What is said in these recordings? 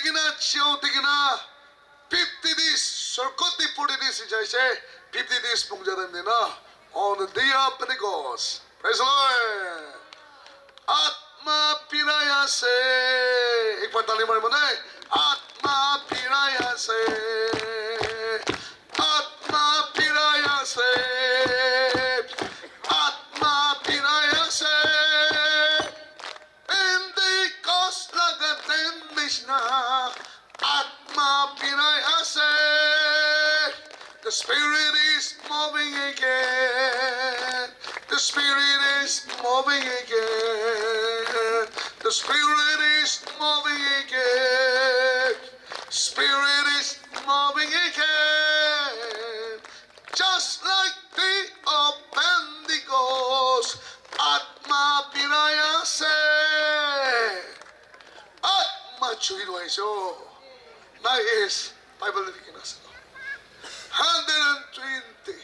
tigina chiao tigina 50 days circuit the 40 days jaise 50 days pungjadam dina on the day of Pentecost. Praise the Lord. Atma piraya se ek baar taali mare mane Atma piraya se Atma piraya se Atma piraya se Pentecost lagaten mishna Atma piraya se. The Spirit is moving again. The Spirit is moving again. The Spirit is moving again. Spirit is moving again. Just like the of Pentecost. Atma piraya se. Atma chuhiro aiso. Nice Bible reading us. 120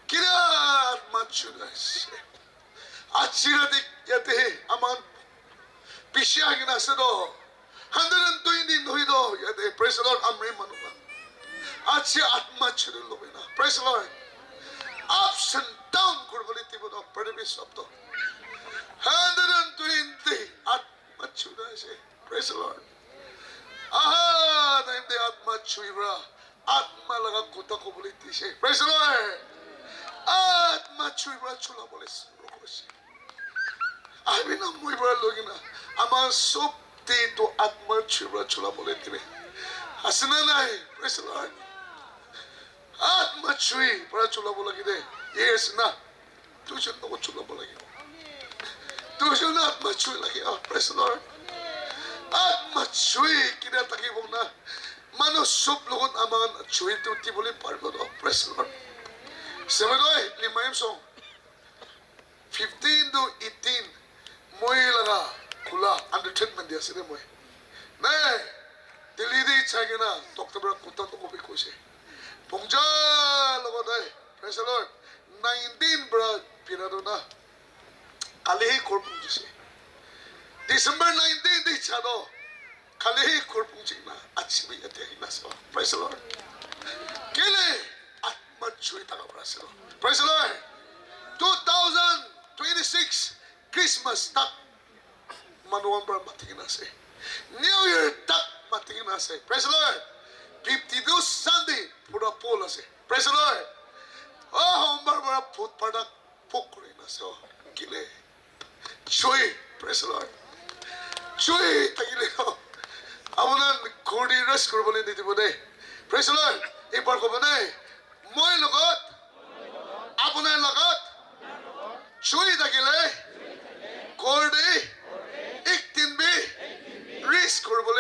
kirat machunas achirati yate aman pishagina sado 120 nohido yate praise the Lord amri manuga achi atma churil lobena praise the Lord ups and down kurbali tibodo padibi sabdo 120 atma chunas praise the Lord aha naim de atma chuibra Atma laga kota ko boliti se. Praise the Lord. Atma chui bra chula boles. Abi na muy bra logina. Aman sop ti to atma chui bra chula boliti me. Asna nai. Praise the Lord. Atma chui bra chula bolagi de. Yes na. Tuition no chula bolagi. Tuition na atma chui lagi. Oh, praise the Lord. Atma chui kina taki bona. Mano sup logon amangan chuin tu tibuli parbo do praise the Lord. Semedoy limayem song 15 to 18 moy laga kula undertainment dia sine moy. Ne dilidi chagena doctor bra kutan to kobi kose. Pongja logon dai praise the Lord 19 bra pinado na kalehi korpung jise. December 19 di chado Kalehi korpung chingna achimi yate hinaso. Praise the Lord. Kele atma chui taga braselo. Praise the Lord. 2026 Christmas tak manuam bra matingina se. New Year tak matingina se. Praise the Lord. 52 Sunday pura pola se. Praise the Lord. Oh hombar bra put padak pokurina se. Kele chui. Praise the Lord. Chui tagile ho. Amunan kodi res kurbali niti bode. Praise the Lord. Ipar ko bode. Moi logot. Amunan logot. Chui dagile. Kodi. Ik tinbi. Res kurbali.